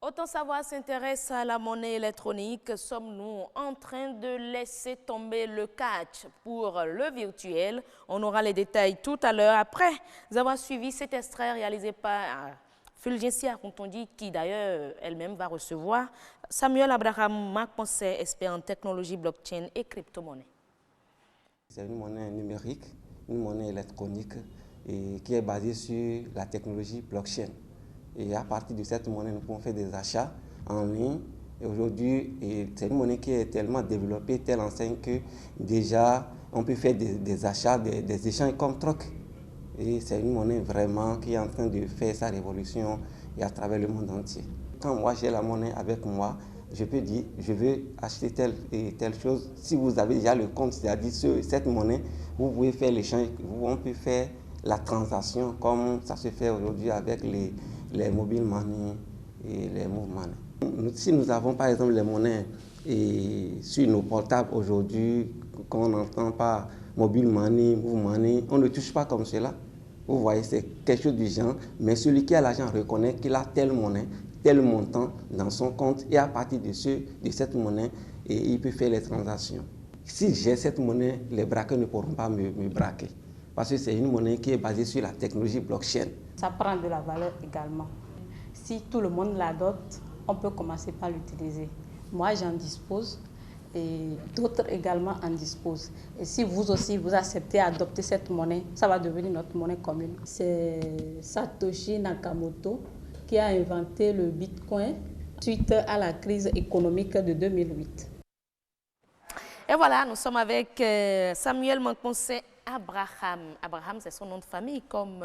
Autant Savoir s'intéresse à la monnaie électronique. Sommes-nous en train de laisser tomber le catch pour le virtuel? On aura les détails tout à l'heure après avoir suivi cet extrait réalisé par Fulgencia Kontondi, qui d'ailleurs elle-même va recevoir Samuel Abraham, Marc Poncet, expert en technologie blockchain et crypto-monnaie. C'est une monnaie numérique, une monnaie électronique et qui est basée sur la technologie blockchain. Et à partir de cette monnaie, nous pouvons faire des achats en ligne. Et aujourd'hui, c'est une monnaie qui est tellement développée, telle enseigne que déjà, on peut faire des achats, des échanges comme troc. Et c'est une monnaie vraiment qui est en train de faire sa révolution et à travers le monde entier. Quand moi j'ai la monnaie avec moi, je peux dire, je veux acheter telle et telle chose. Si vous avez déjà le compte, c'est-à-dire sur cette monnaie, vous pouvez faire l'échange, on peut faire la transaction comme ça se fait aujourd'hui avec les mobile money et les move money. Si nous avons par exemple les monnaies sur nos portables aujourd'hui, qu'on entend par mobile money, move money, on ne touche pas comme cela. Vous voyez, c'est quelque chose du genre, mais celui qui a l'argent reconnaît qu'il a telle monnaie, tel montant dans son compte et à partir de cette monnaie, il peut faire les transactions. Si j'ai cette monnaie, les braqueurs ne pourront pas me braquer parce que c'est une monnaie qui est basée sur la technologie blockchain. Ça prend de la valeur également. Si tout le monde l'adopte, on peut commencer par l'utiliser. Moi, j'en dispose et d'autres également en disposent. Et si vous aussi, vous acceptez d'adopter cette monnaie, ça va devenir notre monnaie commune. C'est Satoshi Nakamoto qui a inventé le Bitcoin suite à la crise économique de 2008. Et voilà, nous sommes avec Samuel Poncet Abraham. Abraham, c'est son nom de famille, comme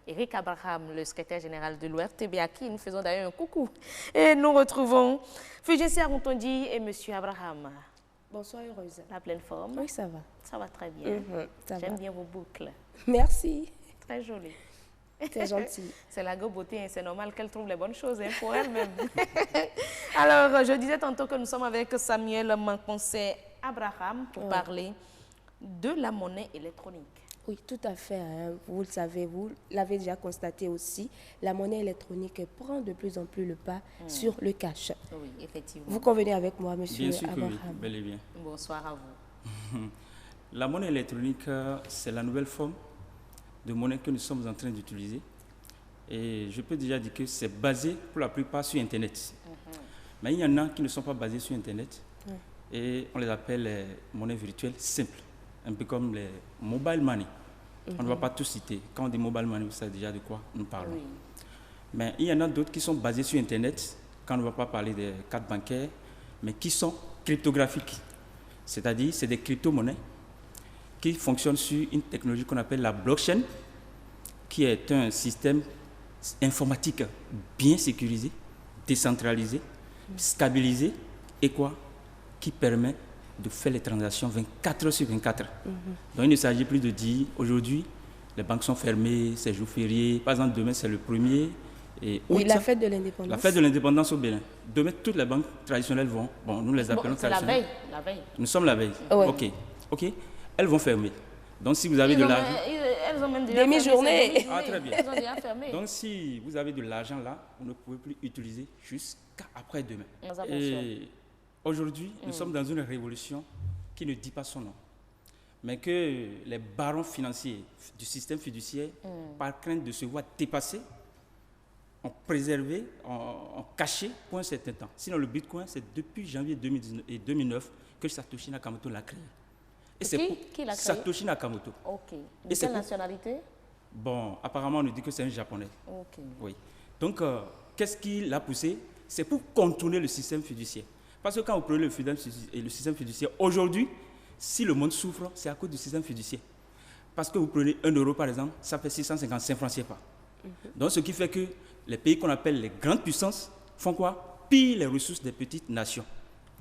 Eric Abraham, le secrétaire général de l'ORTB, à qui nous faisons d'ailleurs un coucou. Et nous retrouvons Fulgencia Kontondi et M. Abraham. Bonsoir, heureuse. La pleine forme? Oui, ça va. Ça va très bien. J'aime bien vos boucles. Merci. Très joli. C'est gentil. C'est la go beauté, hein. C'est normal qu'elle trouve les bonnes choses, hein, pour elle-même. Alors, je disais tantôt que nous sommes avec Samuel Poncet Abraham pour parler de la monnaie électronique. Oui, tout à fait. Hein. Vous le savez, vous l'avez déjà constaté aussi, la monnaie électronique prend de plus en plus le pas sur le cash. Oui, effectivement. Vous convenez avec moi, monsieur Bien sûr Abraham? que oui, bel et bien. Bonsoir à vous. La monnaie électronique, c'est la nouvelle forme de monnaie que nous sommes en train d'utiliser. Et je peux déjà dire que c'est basé pour la plupart sur Internet. Mais il y en a qui ne sont pas basés sur Internet. Et on les appelle les monnaies virtuelles simples. Un peu comme les mobile money. On ne va pas tout citer. Quand on dit mobile money, vous savez déjà de quoi nous parlons. Oui. Mais il y en a d'autres qui sont basés sur Internet, quand on ne va pas parler des cartes bancaires, mais qui sont cryptographiques. C'est-à-dire, c'est des crypto-monnaies qui fonctionnent sur une technologie qu'on appelle la blockchain, qui est un système informatique bien sécurisé, décentralisé, stabilisé et qui permet de faire les transactions 24 heures sur 24. Donc il ne s'agit plus de dire aujourd'hui les banques sont fermées, c'est jour férié. Par exemple, demain c'est le 1er août. Oui, la fête de l'indépendance. La fête de l'indépendance au Bénin. Demain, toutes les banques traditionnelles vont. Bon, nous les appelons traditionnelles. C'est la veille. Nous sommes la veille. Ouais. Ok. Elles vont fermer. Donc si vous avez de l'argent. Elles ont même déjà demi-journée. Ah, très bien. Elles ont déjà fermé. Donc si vous avez de l'argent là, vous ne pouvez plus utiliser jusqu'à après demain. Et aujourd'hui, nous sommes dans une révolution qui ne dit pas son nom, mais que les barons financiers du système fiduciaire, par crainte de se voir dépassés, ont préservé, ont caché pour un certain temps. Sinon, le Bitcoin, c'est depuis janvier 2009 que Satoshi Nakamoto l'a créé. Et qui l'a créé? Satoshi Nakamoto. Ok. De quelle nationalité? Bon, apparemment, on nous dit que c'est un Japonais. Ok. Oui. Donc, qu'est-ce qui l'a poussé? C'est pour contourner le système fiduciaire. Parce que quand vous prenez le système fiduciaire, aujourd'hui, si le monde souffre, c'est à cause du système fiduciaire. Parce que vous prenez 1 euro, par exemple, ça fait 655 francs CFA. Donc, ce qui fait que les pays qu'on appelle les grandes puissances font quoi? Pillent les ressources des petites nations.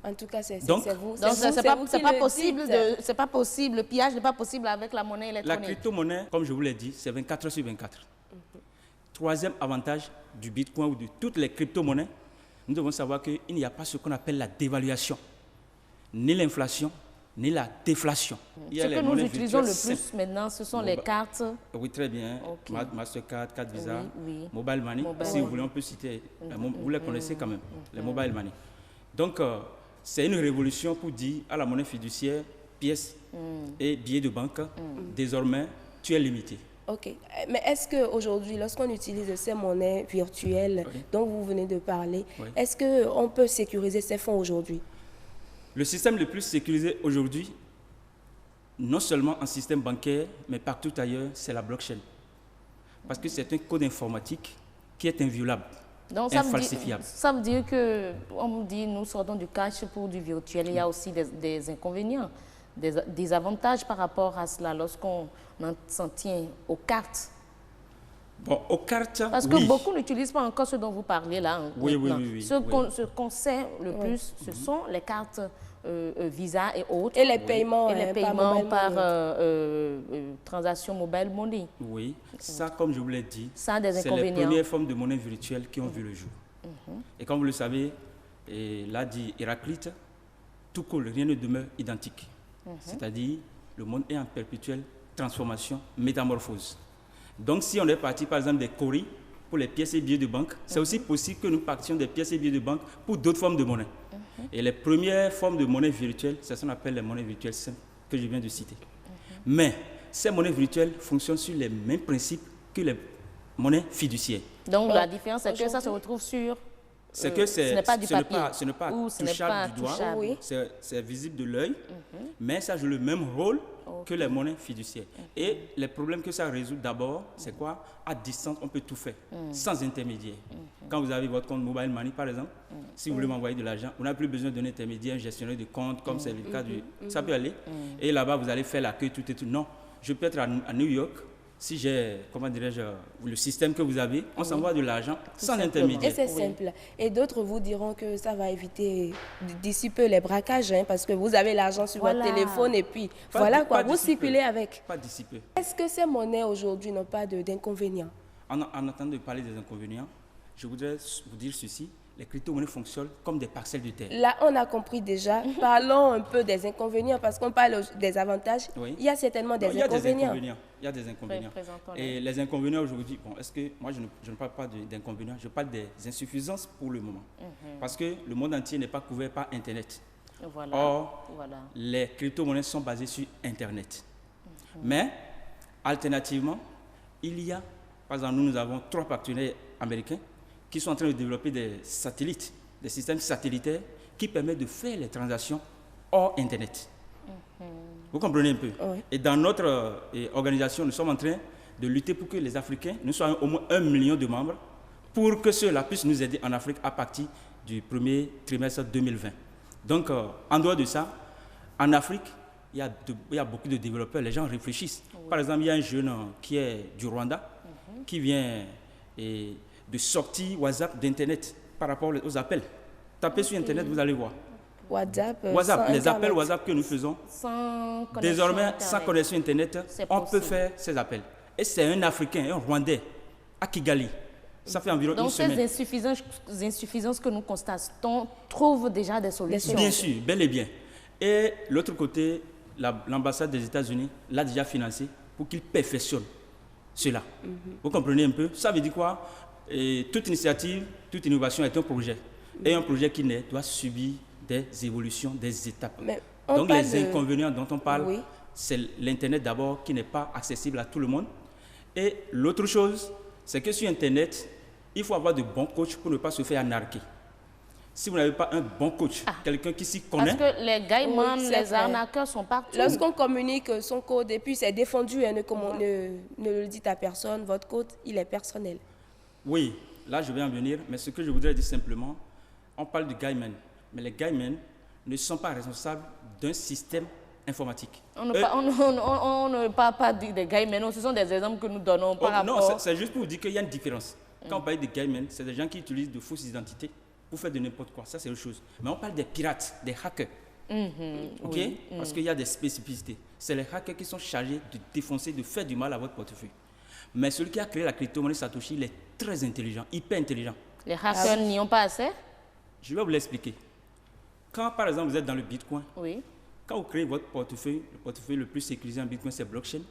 En tout cas, c'est vous. Donc, c'est pas possible, le pillage n'est pas possible avec la monnaie électronique. La crypto-monnaie, comme je vous l'ai dit, c'est 24 heures sur 24. Troisième avantage du Bitcoin ou de toutes les crypto-monnaies, nous devons savoir qu'il n'y a pas ce qu'on appelle la dévaluation, ni l'inflation, ni la déflation. Il y a Ce les que nous monnaies utilisons le virtuelles plus simples. maintenant, ce sont les cartes. Oui, très bien. Ok. Mastercard, carte Visa, Oui, oui. Mobile Money. Mobile Si Money. vous voulez, on peut citer. Vous les connaissez quand même, les Mobile Money. Donc, c'est une révolution pour dire à la monnaie fiduciaire, pièces et billets de banque, désormais, tu es limité. Ok. Mais est-ce qu'aujourd'hui, lorsqu'on utilise ces monnaies virtuelles Oui. dont vous venez de parler, Oui. est-ce qu'on peut sécuriser ces fonds aujourd'hui? Le système le plus sécurisé aujourd'hui, non seulement en système bancaire, mais partout ailleurs, c'est la blockchain. Parce que c'est un code informatique qui est inviolable, Donc, infalsifiable. ça veut dire que, on me dit, nous sortons du cash pour du virtuel. Il y a aussi des inconvénients, des avantages par rapport à cela lorsqu'on s'en tient aux cartes. Bon, aux cartes, Parce que beaucoup n'utilisent pas encore ce dont vous parlez là. Oui, maintenant. oui, oui, oui, Ce qu'on sait le plus, ce sont les cartes Visa et autres. Et les paiements, Et les par paiements mobile par money. transaction mobile money. Oui, ça, comme je vous l'ai dit, Ça a des c'est les inconvénients. premières formes de monnaie virtuelle qui ont vu le jour. Et comme vous le savez, et l'a dit Héraclite, tout coule, rien ne demeure identique. C'est-à-dire, le monde est en perpétuelle transformation, métamorphose. Donc, si on est parti, par exemple, des coris pour les pièces et billets de banque, c'est aussi possible que nous partions des pièces et billets de banque pour d'autres formes de monnaie. Et les premières formes de monnaie virtuelle, c'est ce qu'on appelle les monnaies virtuelles simples que je viens de citer. Mais ces monnaies virtuelles fonctionnent sur les mêmes principes que les monnaies fiduciaires. Donc, la différence, c'est que ça se retrouve sur... C'est que ce n'est pas du papier. ce n'est pas Ou ce n'est touchable pas du doigt, touchable. Oui. c'est visible de l'œil, mais ça joue le même rôle que les monnaies fiduciaires. Et les problèmes que ça résout d'abord, c'est quoi? À distance, on peut tout faire, sans intermédiaire. Quand vous avez votre compte Mobile Money, par exemple, si vous voulez m'envoyer de l'argent, vous n'avez plus besoin d'un intermédiaire, un gestionnaire de compte, comme c'est le cas du... Ça peut aller. Et là-bas, vous allez faire l'accueil, tout et tout. Non, je peux être à New York. Si j'ai, comment dirais-je, le système que vous avez, on s'envoie de l'argent sans Et intermédiaire. c'est simple. Et d'autres vous diront que ça va éviter d'ici peu les braquages, hein, parce que vous avez l'argent sur Voilà. votre téléphone et puis Pas voilà di- quoi, pas vous d'ici peu. circulez avec. Pas dissipé. Est-ce que ces monnaies aujourd'hui n'ont pas d'inconvénients? En attendant de parler des inconvénients, je voudrais vous dire ceci. Les crypto-monnaies fonctionnent comme des parcelles de terre. Là, on a compris déjà. Parlons un peu des inconvénients parce qu'on parle des avantages. Oui. Il y a certainement des Non, il y a des inconvénients. inconvénients. Il y a des inconvénients. Présentons-les. Et les inconvénients aujourd'hui, bon, est-ce que moi je ne parle pas d'inconvénients, je parle des insuffisances pour le moment. Parce que le monde entier n'est pas couvert par Internet. Voilà. Or, Voilà. les crypto-monnaies sont basées sur Internet. Mais, alternativement, il y a, par exemple, nous avons 3 partenaires américains qui sont en train de développer des satellites, des systèmes satellitaires qui permettent de faire les transactions hors Internet. Vous comprenez un peu? Oui. Et dans notre organisation, nous sommes en train de lutter pour que les Africains, nous soyons au moins 1 million de membres, pour que ceux-là puissent nous aider en Afrique à partir du premier trimestre 2020. Donc, en dehors de ça, en Afrique, il y a beaucoup de développeurs, les gens réfléchissent. Par exemple, il y a un jeune qui est du Rwanda, qui vient de sortir WhatsApp d'Internet par rapport aux appels. Tapez sur Internet, vous allez voir. WhatsApp, Les sans appels Internet. WhatsApp que nous faisons, Sans connexion désormais, Internet. sans connexion Internet, C'est on peut possible. faire ces appels. Et c'est un Africain, un Rwandais, à Kigali. Ça fait environ Donc, une semaine. ces insuffisances que nous constatons trouvent déjà des solutions. Bien sûr, bel et bien. Et l'autre côté, l'ambassade des États-Unis l'a déjà financé pour qu'il perfectionne cela. Vous comprenez un peu? Ça veut dire quoi? Et toute initiative, toute innovation est un projet. Et un projet qui naît doit subir des évolutions, des étapes. Mais on Donc parle les de- inconvénients dont on parle, Oui. c'est l'Internet d'abord qui n'est pas accessible à tout le monde. Et l'autre chose, c'est que sur Internet, il faut avoir de bons coachs pour ne pas se faire arnaquer. Si vous n'avez pas un bon coach, quelqu'un qui s'y Parce connaît, que les gaïmans, Oui, c'est les vrai. arnaqueurs sont partout. Lorsqu'on communique son code et puis c'est défendu, hein, ne le dites à personne, votre code, il est personnel. oui, là je vais en venir, mais ce que je voudrais dire simplement, on parle de gaimen, mais les gaimen ne sont pas responsables d'un système informatique. On ne parle pas des gaïmans, ce sont des exemples que nous donnons par Non, rapport... c'est juste pour vous dire qu'il y a une différence. Quand on parle de gaimen, c'est des gens qui utilisent de fausses identités pour faire de n'importe quoi, ça c'est autre chose. Mais on parle des pirates, des hackers. Ok? Parce qu'il y a des spécificités. C'est les hackers qui sont chargés de défoncer, de faire du mal à votre portefeuille. Mais celui qui a créé la crypto-monnaie Satoshi, il est très intelligent, hyper intelligent. Les hackers n'y ont pas assez. Je vais vous l'expliquer. Quand, par exemple, vous êtes dans le Bitcoin, Oui. Quand vous créez votre portefeuille, le portefeuille le plus sécurisé en Bitcoin, c'est blockchain,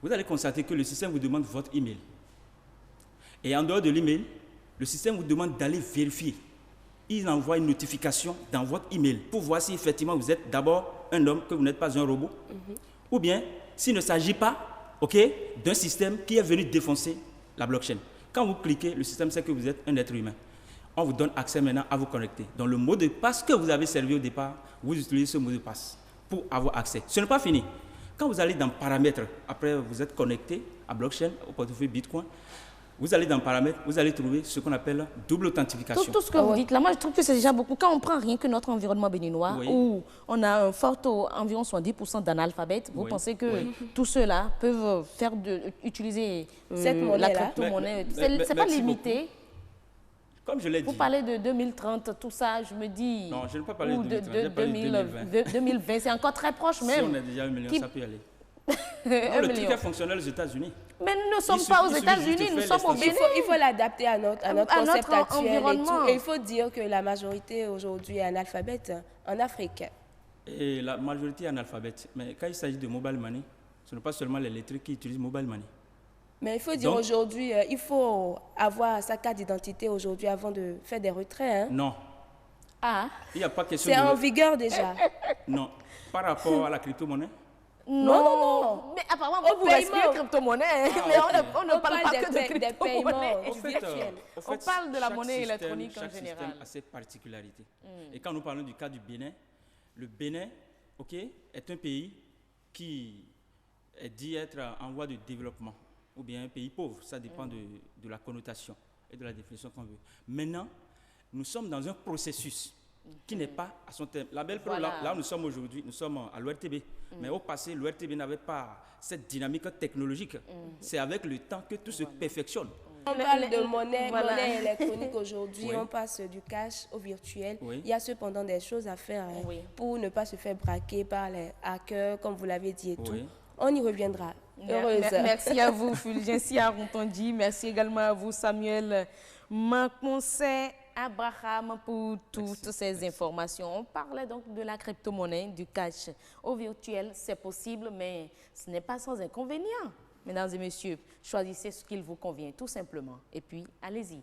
vous allez constater que le système vous demande votre email. Et en dehors de l'email, le système vous demande d'aller vérifier. Il envoie une notification dans votre email pour voir si effectivement vous êtes d'abord un homme, que vous n'êtes pas un robot, ou bien s'il ne s'agit pas d'un système qui est venu défoncer la blockchain. Quand vous cliquez, le système sait que vous êtes un être humain. On vous donne accès maintenant à vous connecter. Dans le mot de passe que vous avez servi au départ, vous utilisez ce mot de passe pour avoir accès. Ce n'est pas fini. Quand vous allez dans paramètres, après vous êtes connecté à blockchain, au portefeuille Bitcoin, vous allez dans paramètres, vous allez trouver ce qu'on appelle double authentification. Tout ce que vous dites là, moi je trouve que c'est déjà beaucoup. Quand on prend rien que notre environnement béninois, où on a un fort taux, environ 70% d'analphabètes, vous pensez que tous ceux-là peuvent utiliser la crypto-monnaie. C'est pas limité. Comme je l'ai dit. Vous parlez de 2030, tout ça, je me dis... Non, je ne peux pas parler de 2030, 2020, c'est encore très proche même. Si on a déjà 1 million, ça peut y aller. Non, le truc est fonctionnel aux États-Unis. Mais nous ne sommes pas aux États-Unis, nous sommes au Bénin. Il faut l'adapter à notre concept actuel environnement. Et il faut dire que la majorité aujourd'hui est analphabète en Afrique. Et la majorité est analphabète. Mais quand il s'agit de mobile money, ce n'est pas seulement les lettrés qui utilisent mobile money. Mais il faut dire aujourd'hui, il faut avoir sa carte d'identité aujourd'hui avant de faire des retraits. Hein? Non. Ah. Il n'y a pas question C'est en vigueur déjà. Non. Par rapport à la crypto-monnaie? Non. Mais apparemment, vous respectez la crypto-monnaie. Mais on ne parle pas que de crypto-monnaie. On parle de la monnaie électronique en général. Chaque système a ses particularités. Et quand nous parlons du cas du Bénin, le Bénin est un pays qui est dit être en voie de développement, ou bien un pays pauvre. Ça dépend de la connotation et de la définition qu'on veut. Maintenant, nous sommes dans un processus qui n'est pas à son terme. La belle preuve, là où nous sommes aujourd'hui, nous sommes à l'ORTB. Mais au passé, l'ORTB n'avait pas cette dynamique technologique. C'est avec le temps que tout se perfectionne. On parle de monnaie électronique aujourd'hui, on passe du cash au virtuel. Il y a cependant des choses à faire pour ne pas se faire braquer par les hackers, comme vous l'avez dit et tout. On y reviendra. Heureuse. Merci à vous, Fulgencia Rontondi. Merci également à vous, Samuel Maconset Abraham, pour toutes ces informations. On parlait donc de la crypto-monnaie, du cash au virtuel. C'est possible, mais ce n'est pas sans inconvénient. Mesdames et messieurs, choisissez ce qu'il vous convient, tout simplement. Et puis, allez-y.